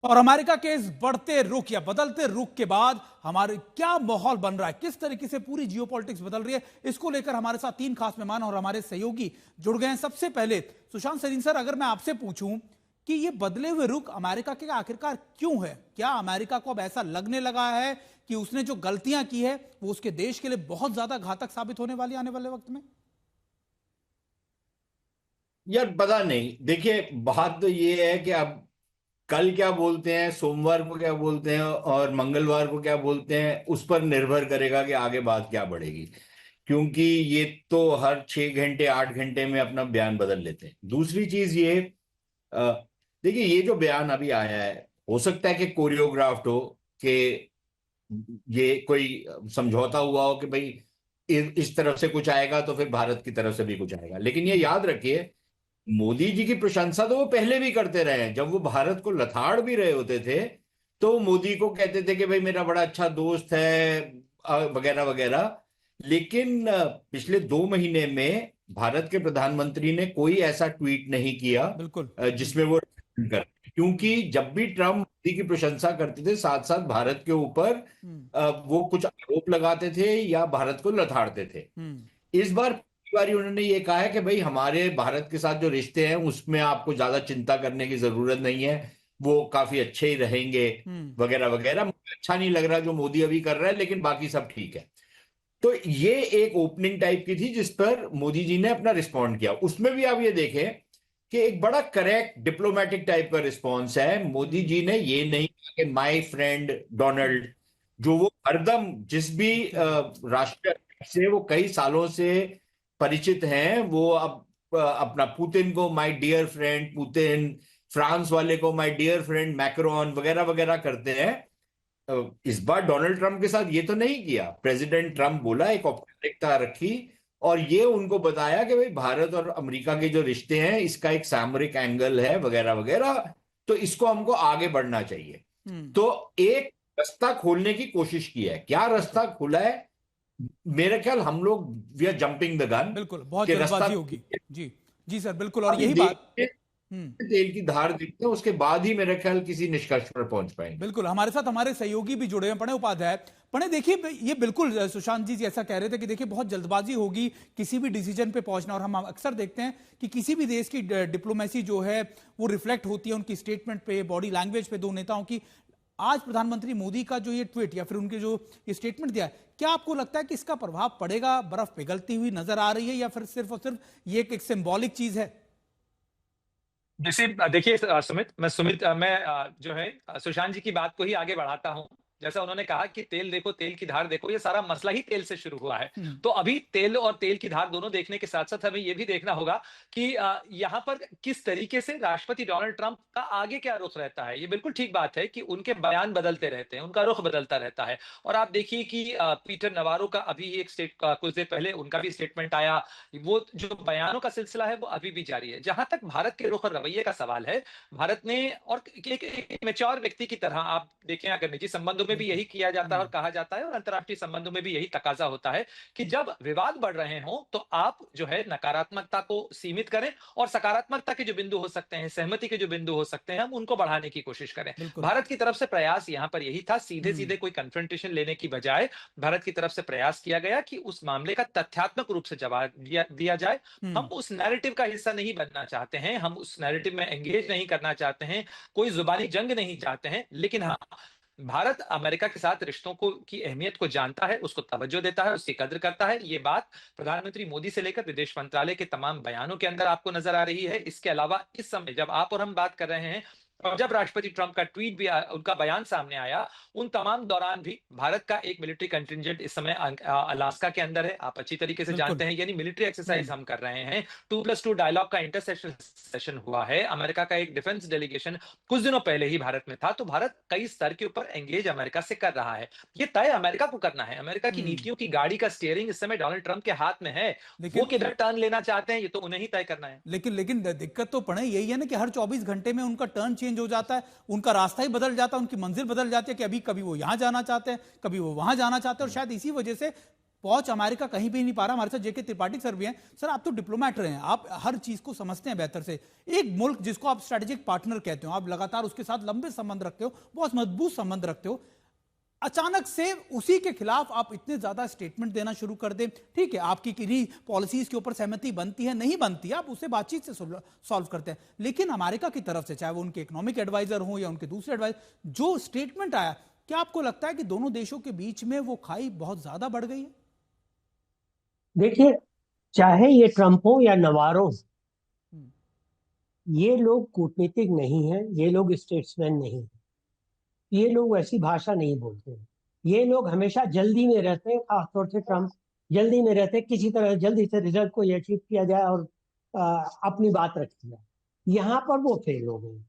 और अमेरिका के इस बढ़ते रुख या बदलते रुख के बाद हमारे क्या माहौल बन रहा है, किस तरीके से पूरी जियोपॉलिटिक्स बदल रही है, इसको लेकर हमारे साथ तीन खास मेहमान और हमारे सहयोगी जुड़ गए हैं। सबसे पहले सुशांत सरीन सर, अगर मैं आपसे पूछूं कि ये बदले हुए रुख अमेरिका के आखिरकार क्यों है? क्या अमेरिका को अब ऐसा लगने लगा है कि उसने जो गलतियां की है वो उसके देश के लिए बहुत ज्यादा घातक साबित होने वाली आने वाले वक्त में? यार पता नहीं। देखिए, बात तो ये है कि अब कल क्या बोलते हैं, सोमवार को क्या बोलते हैं और मंगलवार को क्या बोलते हैं, उस पर निर्भर करेगा कि आगे बात क्या बढ़ेगी। क्योंकि ये तो हर 6 घंटे 8 घंटे में अपना बयान बदल लेते हैं। दूसरी चीज ये, अ, देखिए, ये जो बयान अभी आया है, हो सकता है कि कोरियोग्राफ्ड हो, कि ये कोई समझौता हुआ हो कि भाई इस तरफ से कुछ आएगा तो फिर भारत की तरफ से भी कुछ आएगा। लेकिन ये याद रखिए, मोदी जी की प्रशंसा तो वो पहले भी करते रहे हैं। जब वो भारत को लताड़ भी रहे होते थे तो मोदी को कहते थे कि भाई मेरा बड़ा अच्छा दोस्त है, वगैरह वगैरह। लेकिन पिछले 2 महीने में भारत के प्रधानमंत्री ने कोई ऐसा ट्वीट नहीं किया बिल्कुल। जिसमें वो कर, क्योंकि जब भी ट्रम्प मोदी की प्रशंसा करते थे, साथ साथ भारत के ऊपर हम्म। वो कुछ आरोप लगाते थे या भारत को लताड़ते थे। हम्म। इस बार पहली बारी उन्होंने ये कहा है कि भाई हमारे भारत के साथ जो रिश्ते हैं उसमें आपको ज्यादा चिंता करने की जरूरत नहीं है, वो काफी अच्छे ही रहेंगे, हम्म। वगैरह वगैरह। मुझे अच्छा नहीं लग रहा जो मोदी अभी कर रहा है, लेकिन बाकी सब ठीक है। तो ये एक ओपनिंग टाइप की थी जिस पर मोदी जी ने अपना रिस्पॉन्ड किया। उसमें भी आप ये देखें कि एक बड़ा करेक्ट डिप्लोमेटिक टाइप का रिस्पॉन्स है। मोदी हम्म। जी ने ये नहीं कहा कि माय फ्रेंड डोनाल्ड, जो वो हरदम जिस भी करेक्ट। राष्ट्र से वो कई सालों से परिचित हैं, वो अब अपना पुतिन को my dear friend Putin, France वाले को माय डियर फ्रेंड मैक्रोन, वगैरह वगैरह करते हैं। इस बार डोनाल्ड ट्रंप के साथ ये तो नहीं किया। प्रेसिडेंट ट्रंप बोला, एक औपचारिकता रखी और ये उनको बताया कि भाई भारत और अमेरिका के जो रिश्ते हैं इसका एक सामरिक एंगल है, वगैरह वगैरह। तो इसको हमको आगे बढ़ना चाहिए। हम्म। तो एक रास्ता खोलने की कोशिश की है। क्या बिल्कुल। रास्ता खुला है? मेरे ख्याल हम लोग we are jumping the gun बिल्कुल बहुत कि रास्ता जल्दबाजी होगी। जी। जी सर, बिल्कुल, और अभी यही बात। देखते हम्म। तेल की धार देखते हैं, उसके बाद ही मेरे ख्याल किसी निष्कर्ष पर पहुंच पाएंगे। बिल्कुल, हमारे साथ हमारे सहयोगी भी जुड़े हैं, प्रणय उपाध्याय। प्रणय, देखिए, ये बिल्कुल सुशांत जी ऐसा कह रहे थे कि देखिए बहुत जल्दबाजी होगी किसी भी डिसीजन पे पहुंचना, और हम अक्सर देखते हैं कि किसी भी देश की डिप्लोमेसी जो है वो रिफ्लेक्ट होती है उनकी स्टेटमेंट पे, बॉडी लैंग्वेज पे, दो नेताओं की। आज प्रधानमंत्री मोदी का जो ये ट्वीट या फिर उनके जो ये स्टेटमेंट दिया है, क्या आपको लगता है कि इसका प्रभाव पड़ेगा? बर्फ पिघलती हुई नजर आ रही है या फिर सिर्फ और सिर्फ ये एक सिंबॉलिक चीज है? जैसे देखिए सुमित, मैं जो है सुशांत जी की बात को ही आगे बढ़ाता हूं। जैसा उन्होंने कहा कि तेल देखो, तेल की धार देखो, ये सारा मसला ही तेल से शुरू हुआ है। हम्म। तो अभी तेल और तेल की धार दोनों देखने के साथ साथ हमें यह भी देखना होगा कि यहाँ पर किस तरीके से राष्ट्रपति डोनाल्ड ट्रंप का आगे क्या रुख रहता है। ये बिल्कुल ठीक बात है कि उनके बयान बदलते रहते हैं, उनका रुख बदलता रहता है। और आप देखिए कि पीटर नवारो का अभी एक कुछ देर पहले उनका भी स्टेटमेंट आया। वो जो बयानों का सिलसिला है वो अभी भी जारी है। जहां तक भारत के रुख और रवैये का सवाल है, भारत ने, और एक मैच्योर व्यक्ति की तरह आप देखें, अगर निजी संबंधों में भी बिल्कुल। यही किया जाता है और हम्म। कहा जाता है, और अंतर्राष्ट्रीय संबंधों में भी यही तकाजा होता है कि जब विवाद बढ़ रहे हों तो आप जो है नकारात्मकता को सीमित करें और सकारात्मकता के जो बिंदु हो सकते हैं, सहमति के जो बिंदु हो सकते हैं, हम उनको बढ़ाने की कोशिश करें। बिल्कुल। भारत की तरफ से प्रयास यहां पर यही था, सीधे हम्म। सीधे कोई कन्फ्रंटेशन लेने की बजाय भारत की तरफ से प्रयास किया गया कि उस मामले का तथ्यात्मक रूप से जवाब दिया जाए। हम हम्म। उस नैरेटिव का हिस्सा नहीं बनना चाहते हैं, हम उस नैरेटिव में एंगेज नहीं करना चाहते हैं, कोई जुबानी जंग नहीं चाहते हैं। लेकिन हाँ, भारत अमेरिका के साथ रिश्तों को की अहमियत को जानता है, उसको तवज्जो देता है, उसकी कद्र करता है। ये बात प्रधानमंत्री मोदी से लेकर विदेश मंत्रालय के तमाम बयानों के अंदर आपको नजर आ रही है। इसके अलावा इस समय जब आप और हम बात कर रहे हैं और जब राष्ट्रपति ट्रंप का ट्वीट भी उनका बयान सामने आया, उन तमाम दौरान भी भारत का एक मिलिट्री कंटिंजेंट इस समय अलास्का के अंदर है। आप अच्छी तरीके से बिल्कुल। जानते हैं, यानी मिलिट्री एक्सरसाइज हम्म। हम कर रहे हैं। 2+2 डायलॉग का इंटरसेशन सेशन हुआ है। अमेरिका का एक डिफेंस डेलीगेशन कुछ दिनों पहले ही भारत में था। तो भारत कई स्तर के ऊपर एंगेज अमेरिका से कर रहा है। ये तय अमेरिका को करना है। अमेरिका की हम्म। नीतियों की गाड़ी का स्टीयरिंग इस समय डोनाल्ड ट्रंप के हाथ में है। वो लेकिन किधर टर्न लेना चाहते हैं, ये तो उन्हें ही तय करना है। लेकिन दिक्कत तो पड़े यही है ना कि हर 24 घंटे में उनका टर्न चेंज हो जाता है, उनका रास्ता ही बदल जाता है, उनकी मंजिल बदल जाती है कि अभी कभी वो यहां जाना चाहते हैं, कभी वो वहां जाना चाहते हैं, और शायद इसी वजह से पहुंच अमेरिका कहीं भी नहीं पा रहा। हमारे साथ जेके त्रिपाठी सर भी हैं। सर, आप तो डिप्लोमेट रहे हैं, आप हर चीज को समझते हैं बेहतर से। एक मुल्क जिसको आप स्ट्रेटेजिक पार्टनर कहते हो, आप लगातार उसके साथ लंबे संबंध रखते हो, बहुत मजबूत संबंध रखते हो, अचानक से उसी के खिलाफ आप इतने ज्यादा स्टेटमेंट देना शुरू कर दें। ठीक है, आपकी किन्हीं पॉलिसीज के ऊपर सहमति बनती है नहीं बनती है, आप उसे बातचीत से सॉल्व करते हैं, लेकिन अमेरिका की तरफ से, चाहे वो उनके इकोनॉमिक एडवाइजर हो या उनके दूसरे एडवाइजर, जो स्टेटमेंट आया, क्या आपको लगता है कि दोनों देशों के बीच में वो खाई बहुत ज्यादा बढ़ गई है? देखिए, चाहे ये ट्रंप हो या नवारो, हम्म, ये लोग कूटनीतिक नहीं है, ये लोग स्टेट्समैन नहीं है, ये लोग वैसी भाषा नहीं बोलते हैं। ये लोग हमेशा जल्दी में रहते हैं, खासतौर से ट्रंप जल्दी में रहते हैं, किसी तरह जल्दी से रिजल्ट को अचीव किया जाए और अपनी बात रखी जाए। यहाँ पर वो फेल हो गए।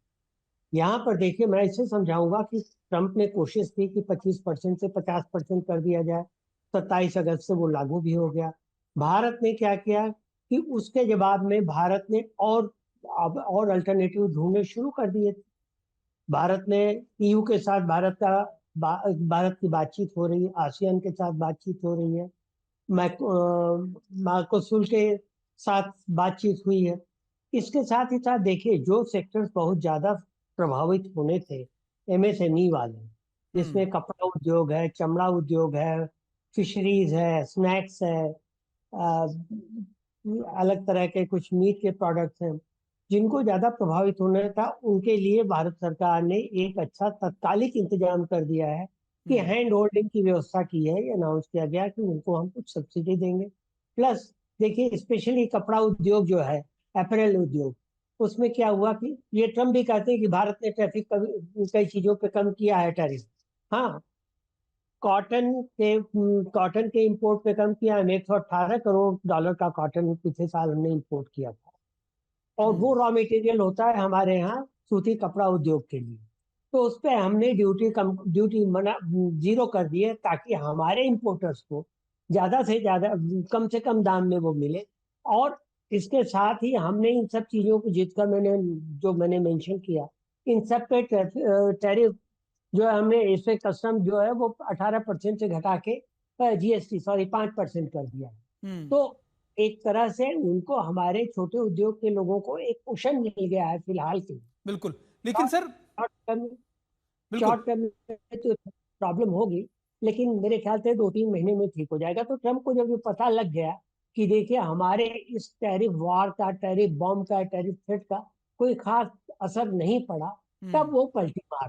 यहाँ पर देखिए, मैं इसे समझाऊंगा कि ट्रंप ने कोशिश की कि 25% से 50% कर दिया जाए। 27 अगस्त से वो लागू भी हो गया। भारत ने क्या किया कि उसके जवाब में भारत ने और अल्टरनेटिव ढूंढने शुरू कर दिए। भारत ने ईयू के साथ भारत की बातचीत हो रही है, आसियान के साथ बातचीत हो रही है, मार्कोसुल के साथ बातचीत हुई है। इसके साथ ही साथ देखिए, जो सेक्टर्स बहुत ज्यादा प्रभावित होने थे, एमएसएमई वाले, हम्म, जिसमें कपड़ा उद्योग है, चमड़ा उद्योग है, फिशरीज है, स्नैक्स है, अ, अलग तरह के कुछ मीट के प्रोडक्ट्स हैं, जिनको ज्यादा प्रभावित होना था, उनके लिए भारत सरकार ने एक अच्छा तत्कालिक इंतजाम कर दिया है कि हम्म, हैंड होल्डिंग की व्यवस्था की है। ये अनाउंस किया गया कि उनको हम कुछ सब्सिडी देंगे। प्लस देखिए, स्पेशली कपड़ा उद्योग जो है, अपैरल उद्योग, उसमें क्या हुआ कि ये ट्रम्प भी कहते हैं कि भारत ने टैरिफ कई चीजों पे कम किया है, टैरिफ। हाँ, कॉटन के इंपोर्ट पे कम किया। हम 118 करोड़ डॉलर का कॉटन पिछले साल हमने इंपोर्ट किया था, और वो हम्म, रॉ मटेरियल होता है हमारे यहाँ सूती कपड़ा उद्योग के लिए। तो उस पे हमने ड्यूटी मना जीरो कर दी है, ताकि हमारे इंपोर्टर्स को ज्यादा से ज्यादा कम से कम दाम में वो मिले। और इसके साथ ही हमने इन सब चीजों को जितना मैंने मेंशन किया, इन सब पे टैरिफ जो है, हमने इस पे कस्टम जो है वो 18% से घटा के जीएसटी 5% कर दिया है। हम्म, तो एक तरह से उनको, हमारे छोटे उद्योग के लोगों को एक कुशन मिल गया है फिलहाल के लिए। बिल्कुल। लेकिन सर, शॉर्ट टर्म बिल्कुल, शॉर्ट टर्म में तो प्रॉब्लम होगी, लेकिन मेरे ख्याल से 2-3 महीने में ठीक हो जाएगा। तो ट्रम्प को जब ये पता लग गया कि देखिए, हमारे इस टैरिफ वार का, टैरिफ बॉम्ब का, टैरिफ थ्रेट का कोई खास असर नहीं पड़ा, हम्म। तब वो पलटी मार